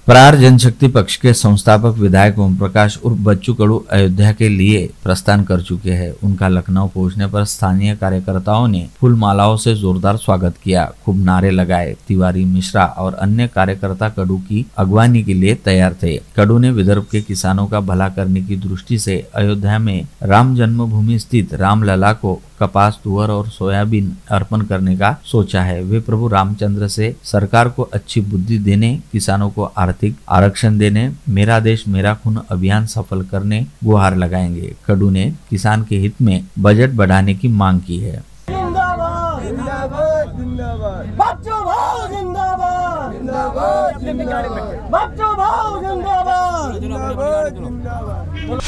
प्रहार जनशक्ति पक्ष के संस्थापक विधायक ओम प्रकाश उर्फ बच्चू कडू अयोध्या के लिए प्रस्थान कर चुके हैं। उनका लखनऊ पहुंचने पर स्थानीय कार्यकर्ताओं ने फूल मालाओं से जोरदार स्वागत किया, खूब नारे लगाए। तिवारी, मिश्रा और अन्य कार्यकर्ता कडू की अगवानी के लिए तैयार थे। कडू ने विदर्भ के किसानों का भला करने की दृष्टि से अयोध्या में राम जन्मभूमि स्थित रामलला को कपास, तुअर और सोयाबीन अर्पण करने का सोचा है। वे प्रभु रामचंद्र से सरकार को अच्छी बुद्धि देने, किसानों को आर्थिक आरक्षण देने, मेरा देश मेरा खून अभियान सफल करने गुहार लगाएंगे। कडू ने किसान के हित में बजट बढ़ाने की मांग की है। जिंदाबाद जिंदाबाद जिंदाबाद बच्चों भाव जिंदाबाद जिंदाबाद जिंदाबाद बच्चों भाव जिंदाबाद जिंदाबाद जिंदाबाद।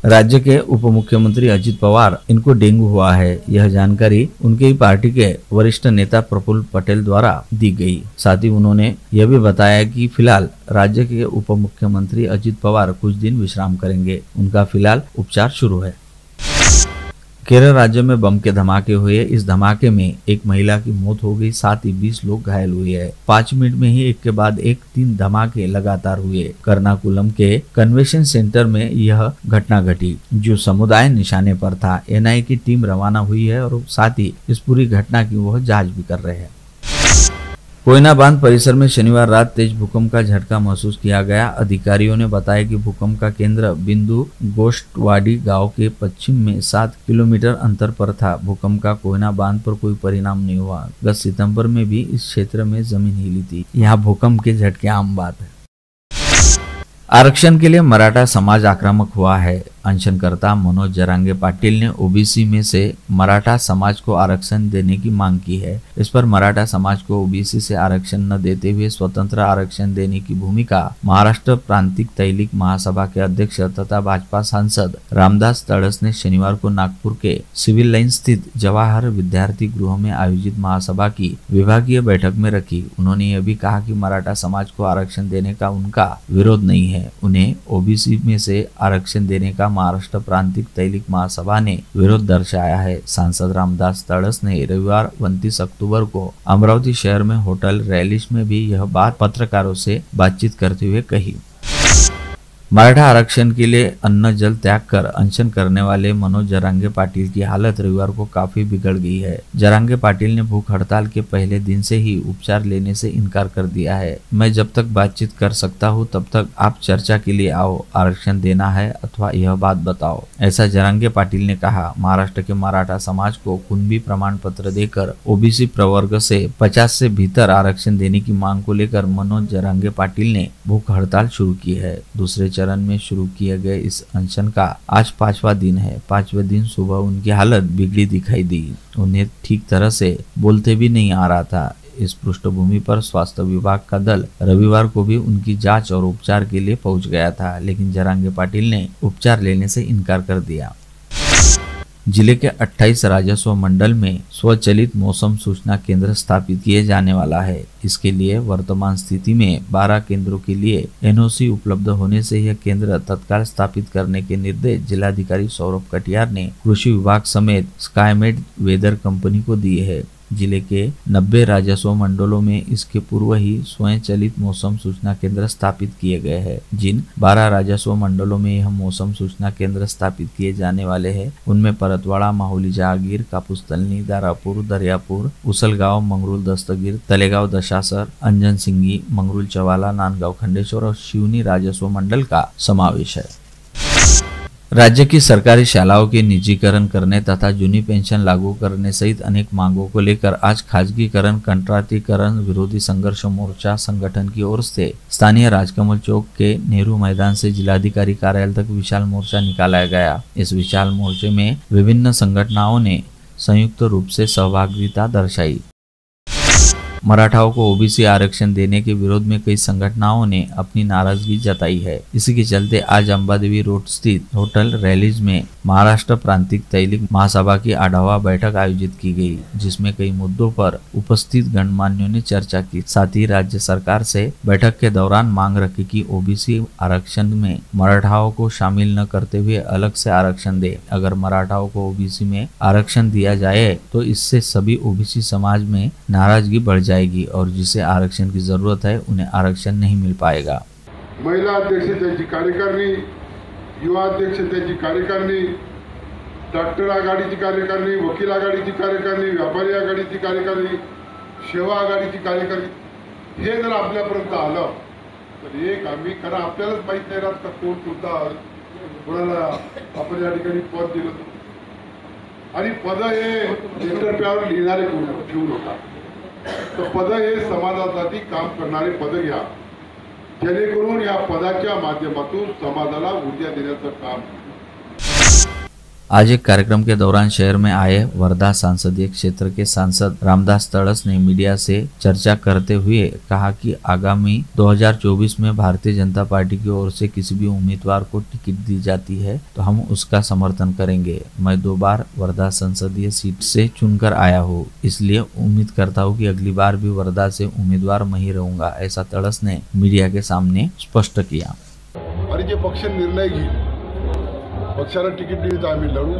राज्य के उप मुख्यमंत्री अजित पवार इनको डेंगू हुआ है। यह जानकारी उनके ही पार्टी के वरिष्ठ नेता प्रफुल्ल पटेल द्वारा दी गई। साथ ही उन्होंने यह भी बताया कि फिलहाल राज्य के उप मुख्यमंत्री अजित पवार कुछ दिन विश्राम करेंगे। उनका फिलहाल उपचार शुरू है। केरल राज्य में बम के धमाके हुए। इस धमाके में एक महिला की मौत हो गई, साथ ही 20 लोग घायल हुए हैं। 5 मिनट में ही एक के बाद एक 3 धमाके लगातार हुए। कर्नाकुलम के कन्वेंशन सेंटर में यह घटना घटी, जो समुदाय निशाने पर था। एनआईए की टीम रवाना हुई है और साथ ही इस पूरी घटना की वह जांच भी कर रहे हैं। कोयना बांध परिसर में शनिवार रात तेज भूकंप का झटका महसूस किया गया। अधिकारियों ने बताया कि भूकंप का केंद्र बिंदु गोश्तवाड़ी गांव के पश्चिम में 7 किलोमीटर अंतर पर था। भूकंप का कोयना बांध पर कोई परिणाम नहीं हुआ। गत सितंबर में भी इस क्षेत्र में जमीन हिली थी। यहाँ भूकंप के झटके आम बात है। आरक्षण के लिए मराठा समाज आक्रामक हुआ है। अनशनकर्ता मनोज जरांगे पाटिल ने ओबीसी में से मराठा समाज को आरक्षण देने की मांग की है। इस पर मराठा समाज को ओबीसी से आरक्षण न देते हुए स्वतंत्र आरक्षण देने की भूमिका महाराष्ट्र प्रांतिक तैलिक महासभा के अध्यक्ष तथा भाजपा सांसद रामदास तड़स ने शनिवार को नागपुर के सिविल लाइन स्थित जवाहर विद्यार्थी गृह में आयोजित महासभा की विभागीय बैठक में रखी। उन्होंने यह भी कहा कि मराठा समाज को आरक्षण देने का उनका विरोध नहीं है। उन्हें ओबीसी में से आरक्षण देने का महाराष्ट्र प्रांतिक तैलिक महासभा ने विरोध दर्शाया है। सांसद रामदास तड़स ने रविवार 29 अक्टूबर को अमरावती शहर में होटल रैलिश में भी यह बात पत्रकारों से बातचीत करते हुए कही। मराठा आरक्षण के लिए अन्न जल त्याग कर अनशन करने वाले मनोज जरांगे पाटिल की हालत रविवार को काफी बिगड़ गई है। जरांगे पाटिल ने भूख हड़ताल के पहले दिन से ही उपचार लेने से इनकार कर दिया है। मैं जब तक बातचीत कर सकता हूं तब तक आप चर्चा के लिए आओ, आरक्षण देना है अथवा यह बात बताओ, ऐसा जरांगे पाटिल ने कहा। महाराष्ट्र के मराठा समाज को कुणबी प्रमाण पत्र देकर ओबीसी प्रवर्ग से 50 से भीतर आरक्षण देने की मांग को लेकर मनोज जरांगे पाटिल ने भूख हड़ताल शुरू की है। दूसरे चरण में शुरू किए गए इस अनशन का आज 5वां दिन है। 5वें दिन सुबह उनकी हालत बिगड़ी दिखाई दी। उन्हें ठीक तरह से बोलते भी नहीं आ रहा था। इस पृष्ठभूमि पर स्वास्थ्य विभाग का दल रविवार को भी उनकी जांच और उपचार के लिए पहुंच गया था, लेकिन जरांगे पाटिल ने उपचार लेने से इनकार कर दिया। जिले के 28 राजस्व मंडल में स्वचलित मौसम सूचना केंद्र स्थापित किए जाने वाला है। इसके लिए वर्तमान स्थिति में 12 केंद्रों के लिए एनओसी उपलब्ध होने से यह केंद्र तत्काल स्थापित करने के निर्देश जिलाधिकारी सौरभ कटियार ने कृषि विभाग समेत स्काईमेड वेदर कंपनी को दिए है। जिले के 90 राजस्व मंडलों में इसके पूर्व ही स्वयंचलित मौसम सूचना केंद्र स्थापित किए गए हैं। जिन 12 राजस्व मंडलों में यह मौसम सूचना केंद्र स्थापित किए जाने वाले हैं, उनमें परतवाड़ा, माहुली, जहांगीर, कापुसतलनी, दारापुर, दरियापुर, उसलगांव, मंगरूल दस्तगीर, तलेगांव दशासर, अंजन सिंगी, मंगरूल चवाला, नांदगांव खंडेश्वर और शिवनी राजस्व मंडल का समावेश है। राज्य की सरकारी शालाओं के निजीकरण करने तथा जूनी पेंशन लागू करने सहित अनेक मांगों को लेकर आज खाजगीकरण कंट्राटीकरण विरोधी संघर्ष मोर्चा संगठन की ओर से स्थानीय राजकमल चौक के नेहरू मैदान से जिलाधिकारी कार्यालय तक विशाल मोर्चा निकाला गया। इस विशाल मोर्चे में विभिन्न संगठनों ने संयुक्त रूप से सहभागिता दर्शाई। मराठाओं को ओबीसी आरक्षण देने के विरोध में कई संगठनों ने अपनी नाराजगी जताई है। इसी के चलते आज अंबादेवी रोड स्थित होटल रैलीज में महाराष्ट्र प्रांतिक तैलिक महासभा की आढावा बैठक आयोजित की गई, जिसमें कई मुद्दों पर उपस्थित गणमान्यों ने चर्चा की। साथ ही राज्य सरकार से बैठक के दौरान मांग रखी कि ओबीसी आरक्षण में मराठाओं को शामिल न करते हुए अलग से आरक्षण दे। अगर मराठाओं को ओबीसी में आरक्षण दिया जाए तो इससे सभी ओबीसी समाज में नाराजगी बढ़ जाएगी और जिसे आरक्षण की जरूरत है उन्हें आरक्षण नहीं मिल पाएगा। महिला अध्यक्ष त्याची कार्यकारिणी, युवा अध्यक्ष त्याची कार्यकारिणी, डॉक्टर आघाडीची कार्यकारिणी, वकील आघाडीची कार्यकारिणी, व्यापारी आघाडीची कार्यकारिणी, सेवा आघाडीची कार्यकारिणी, हे जर आपल्यापर्यंत आलं तर एक आम्ही कारण आपल्यालाच माहित नाही राहत का कोण सुद्धा कोणाला आपण या ठिकाणी पद दिलं आणि पद हे लेटर पॅडवर लिहिणारे ठेवू नका, तर पद हे समाजासाठी काम करणारे पद घ्या, जेणेकरून या पदाच्या माध्यमातून समाजाला ऊर्जा देण्याचं काम। आज एक कार्यक्रम के दौरान शहर में आए वर्धा संसदीय क्षेत्र के सांसद रामदास तड़स ने मीडिया से चर्चा करते हुए कहा कि आगामी 2024 में भारतीय जनता पार्टी की ओर से किसी भी उम्मीदवार को टिकट दी जाती है तो हम उसका समर्थन करेंगे। मैं 2 बार वर्धा संसदीय सीट से चुनकर आया हूँ, इसलिए उम्मीद करता हूँ कि अगली बार भी वर्धा से उम्मीदवार मैं ही रहूंगा, ऐसा तड़स ने मीडिया के सामने स्पष्ट किया। और जे पक्ष निर्णय घेईल, पक्षाला तिकीट दिली तर आम्ही लढू,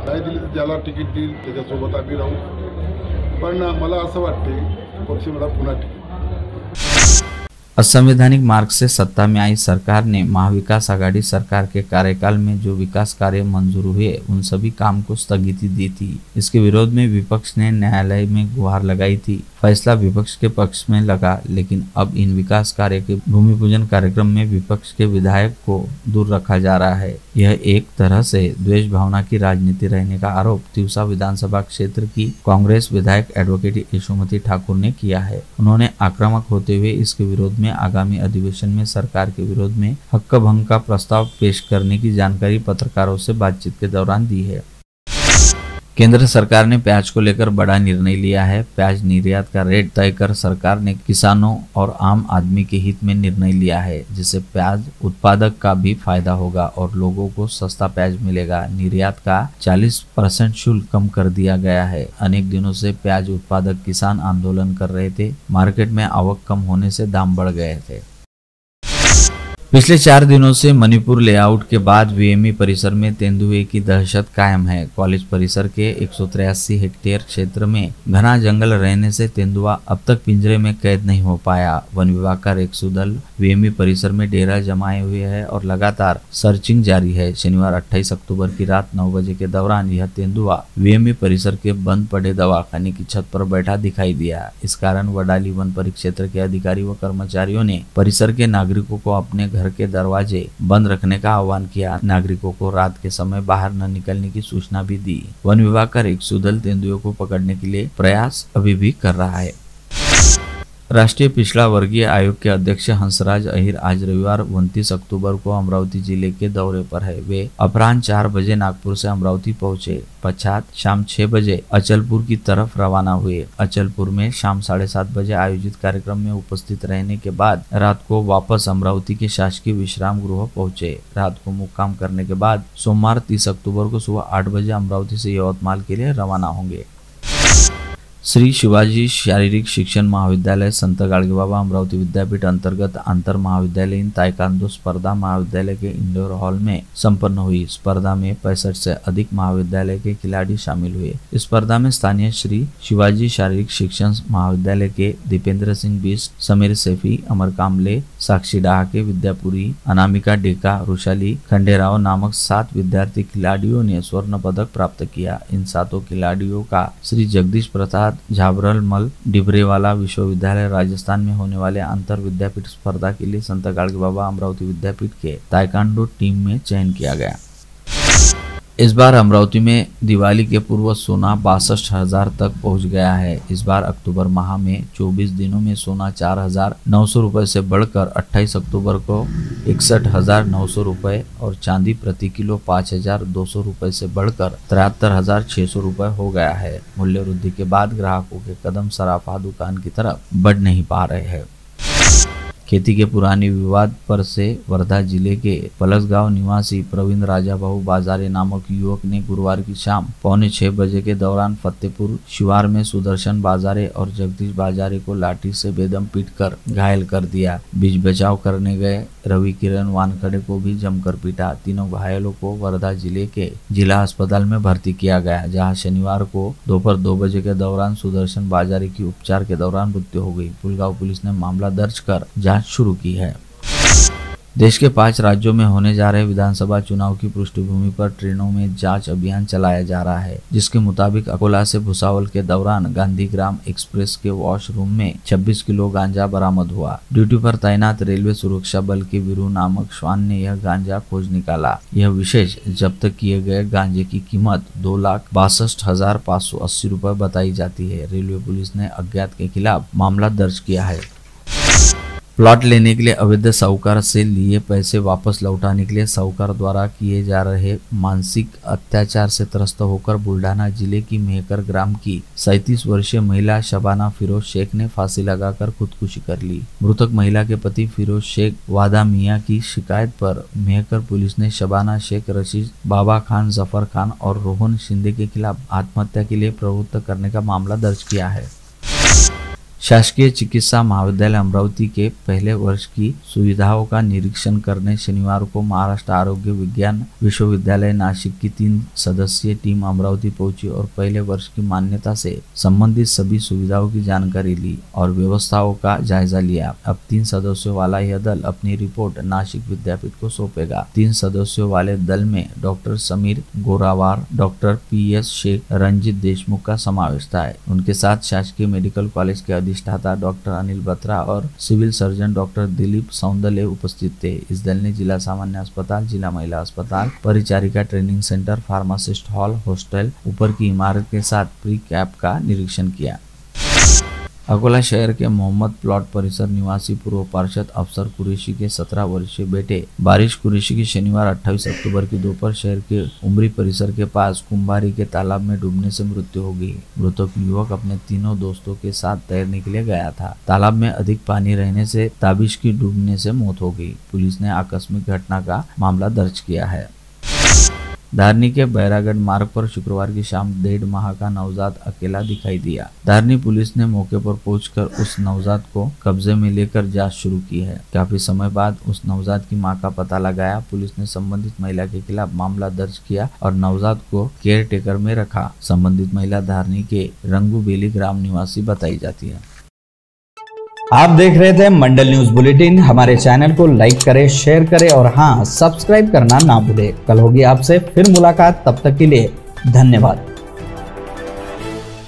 नाही दिली तर ज्याला तिकीट देईल त्याच्यासोबत आम्ही राहू, पण मला असं वाटते पक्ष मला पुन्हा तिकीट। असंवैधानिक मार्ग से सत्ता में आई सरकार ने महाविकास आघाड़ी सरकार के कार्यकाल में जो विकास कार्य मंजूर हुए उन सभी काम को स्थगिति दी थी। इसके विरोध में विपक्ष ने न्यायालय में गुहार लगाई थी। फैसला विपक्ष के पक्ष में लगा, लेकिन अब इन विकास कार्य के भूमि पूजन कार्यक्रम में विपक्ष के विधायक को दूर रखा जा रहा है। यह एक तरह से द्वेष भावना की राजनीति रहने का आरोप तिवसा विधानसभा क्षेत्र की कांग्रेस विधायक एडवोकेट यशोमती ठाकुर ने किया है। उन्होंने आक्रामक होते हुए इसके विरोध में आगामी अधिवेशन में सरकार के विरोध में हक्क भंग का प्रस्ताव पेश करने की जानकारी पत्रकारों से बातचीत के दौरान दी है। केंद्र सरकार ने प्याज को लेकर बड़ा निर्णय लिया है। प्याज निर्यात का रेट तय कर सरकार ने किसानों और आम आदमी के हित में निर्णय लिया है, जिससे प्याज उत्पादक का भी फायदा होगा और लोगों को सस्ता प्याज मिलेगा। निर्यात का 40% शुल्क कम कर दिया गया है। अनेक दिनों से प्याज उत्पादक किसान आंदोलन कर रहे थे। मार्केट में आवक कम होने से दाम बढ़ गए थे। पिछले 4 दिनों से मणिपुर लेआउट के बाद वीएमई परिसर में तेंदुए की दहशत कायम है। कॉलेज परिसर के 183 हेक्टेयर क्षेत्र में घना जंगल रहने से तेंदुआ अब तक पिंजरे में कैद नहीं हो पाया। वन विभाग का रेस्क्यू दल वीएमई परिसर में डेरा जमाए हुए है और लगातार सर्चिंग जारी है। शनिवार 28 अक्टूबर की रात 9 बजे के दौरान यह तेंदुआ वीएमई परिसर के बंद पड़े दवाखाने की छत पर बैठा दिखाई दिया। इस कारण वडाली वन परिक्षेत्र के अधिकारी व कर्मचारियों ने परिसर के नागरिकों को अपने घर के दरवाजे बंद रखने का आह्वान किया। नागरिकों को रात के समय बाहर न निकलने की सूचना भी दी। वन विभाग का रेस्क्यू दल तेंदुए को पकड़ने के लिए प्रयास अभी भी कर रहा है। राष्ट्रीय पिछड़ा वर्गीय आयोग के अध्यक्ष हंसराज अहिर आज रविवार 29 अक्टूबर को अमरावती जिले के दौरे पर है। वे अपराह्न 4 बजे नागपुर से अमरावती पहुंचे, पश्चात शाम 6 बजे अचलपुर की तरफ रवाना हुए। अचलपुर में शाम 7:30 बजे आयोजित कार्यक्रम में उपस्थित रहने के बाद रात को वापस अमरावती के शासकीय विश्राम गृह पहुंचे। रात को मुक्काम करने के बाद सोमवार 30 अक्टूबर को सुबह 8 बजे अमरावती से यवतमाल के लिए रवाना होंगे। श्री शिवाजी शारीरिक शिक्षण महाविद्यालय संत गाडगेबाबा अमरावती विद्यापीठ अंतर्गत अंतर महाविद्यालयीन ताइक्वांडो स्पर्धा महाविद्यालय के इंडोर हॉल में संपन्न हुई। स्पर्धा में 65 से अधिक महाविद्यालय के खिलाड़ी शामिल हुए। इस स्पर्धा में स्थानीय श्री शिवाजी शारीरिक शिक्षण महाविद्यालय के दीपेंद्र सिंह बिष्ट, समीर सैफी, अमर कामले, साक्षी डहाके, विद्यापुरी, अनामिका डेका, रुशाली खंडेराव नामक 7 विद्यार्थी खिलाड़ियों ने स्वर्ण पदक प्राप्त किया। इन 7 खिलाड़ियों का श्री जगदीश प्रसाद झाबरमल डिबरेवाला विश्वविद्यालय राजस्थान में होने वाले अंतर विद्यापीठ स्पर्धा के लिए संत गाडगेबाबा अमरावती विद्यापीठ के ताइक्वांडो टीम में चयन किया गया। इस बार अमरावती में दिवाली के पूर्व सोना 62,000 तक पहुंच गया है। इस बार अक्टूबर माह में 24 दिनों में सोना 4,900 रुपए से बढ़कर 28 अक्टूबर को 61,900 रुपए और चांदी प्रति किलो 5,200 रुपए से बढ़कर 73,600 रुपए हो गया है। मूल्य वृद्धि के बाद ग्राहकों के कदम सराफा दुकान की तरफ बढ़ नहीं पा रहे हैं। खेती के पुरानी विवाद पर से वर्धा जिले के पलसगांव निवासी प्रवीण राजाबाहु बाजारे नामक युवक ने गुरुवार की शाम 5:45 बजे के दौरान फतेहपुर शिवार में सुदर्शन बाजारे और जगदीश बाजारे को लाठी से बेदम पीटकर घायल कर दिया। बीच बचाव करने गए रवि किरण वानखड़े को भी जमकर पीटा। तीनों घायलों को वर्धा जिले के जिला अस्पताल में भर्ती किया गया, जहां शनिवार को दोपहर 2 बजे के दौरान सुदर्शन बाजारे की उपचार के दौरान मृत्यु हो गई। पुलगांव पुलिस ने मामला दर्ज कर जांच शुरू की है। देश के 5 राज्यों में होने जा रहे विधानसभा चुनाव की पृष्ठभूमि पर ट्रेनों में जांच अभियान चलाया जा रहा है, जिसके मुताबिक अकोला से भुसावल के दौरान गांधीग्राम एक्सप्रेस के वॉशरूम में 26 किलो गांजा बरामद हुआ। ड्यूटी पर तैनात रेलवे सुरक्षा बल के वीरू नामक श्वान ने यह गांजा खोज निकाला। यह विशेष जब्त किए गए गांजे की कीमत 2,62,580 रुपए बताई जाती है। रेलवे पुलिस ने अज्ञात के खिलाफ मामला दर्ज किया है। प्लॉट लेने के लिए अवैध साहूकार से लिए पैसे वापस लौटाने के लिए साहूकार द्वारा किए जा रहे मानसिक अत्याचार से त्रस्त होकर बुल्ढाना जिले की मेहकर ग्राम की 37 वर्षीय महिला शबाना फिरोज शेख ने फांसी लगाकर खुदकुशी कर ली। मृतक महिला के पति फिरोज शेख वादा मियां की शिकायत पर मेहकर पुलिस ने शबाना शेख, रशीद, बाबा खान, जफर खान और रोहन शिंदे के खिलाफ आत्महत्या के लिए प्रवृत्त करने का मामला दर्ज किया है। शासकीय चिकित्सा महाविद्यालय अमरावती के पहले वर्ष की सुविधाओं का निरीक्षण करने शनिवार को महाराष्ट्र आरोग्य विज्ञान विश्वविद्यालय नासिक की 3 सदस्यीय टीम अमरावती पहुंची और पहले वर्ष की मान्यता से संबंधित सभी सुविधाओं की जानकारी ली और व्यवस्थाओं का जायजा लिया। अब 3 सदस्यों वाला यह दल अपनी रिपोर्ट नासिक विद्यापीठ को सौंपेगा। 3 सदस्यों वाले दल में doctor Sameer Gorawar, doctor PS Shaikh, Ranjit Deshmukh का समावेश था। उनके साथ शासकीय मेडिकल कॉलेज के अधिष्ठाता डॉक्टर अनिल बत्रा और सिविल सर्जन डॉक्टर दिलीप सौंदले उपस्थित थे। इस दल ने जिला सामान्य अस्पताल, जिला महिला अस्पताल, परिचारिका training centre, pharmacist hall, hostel, ऊपर की इमारत के साथ प्री कैप का निरीक्षण किया। अकोला शहर के मोहम्मद प्लॉट परिसर निवासी पूर्व पार्षद अफसर कुरैशी के 17 वर्षीय बेटे बारिश कुरैशी की शनिवार 28 अक्टूबर की दोपहर शहर के उमरी परिसर के पास कुंभारी के तालाब में डूबने से मृत्यु हो गई। मृतक युवक अपने तीनों दोस्तों के साथ तैरने के लिए गया था। तालाब में अधिक पानी रहने से ताबिश की डूबने से मौत हो गई। पुलिस ने आकस्मिक घटना का मामला दर्ज किया है। धारनी के बैरागढ़ मार्ग पर शुक्रवार की शाम 1.5 माह का नवजात अकेला दिखाई दिया। धारनी पुलिस ने मौके पर पहुंचकर उस नवजात को कब्जे में लेकर जांच शुरू की है। काफी समय बाद उस नवजात की मां का पता लगाया। पुलिस ने संबंधित महिला के खिलाफ मामला दर्ज किया और नवजात को केयर टेकर में रखा। संबंधित महिला धारनी के रंगूबेली ग्राम निवासी बताई जाती है। आप देख रहे थे मंडल न्यूज बुलेटिन। हमारे चैनल को लाइक करें, शेयर करें और हाँ, सब्सक्राइब करना ना भूलें। कल होगी आपसे फिर मुलाकात, तब तक के लिए धन्यवाद।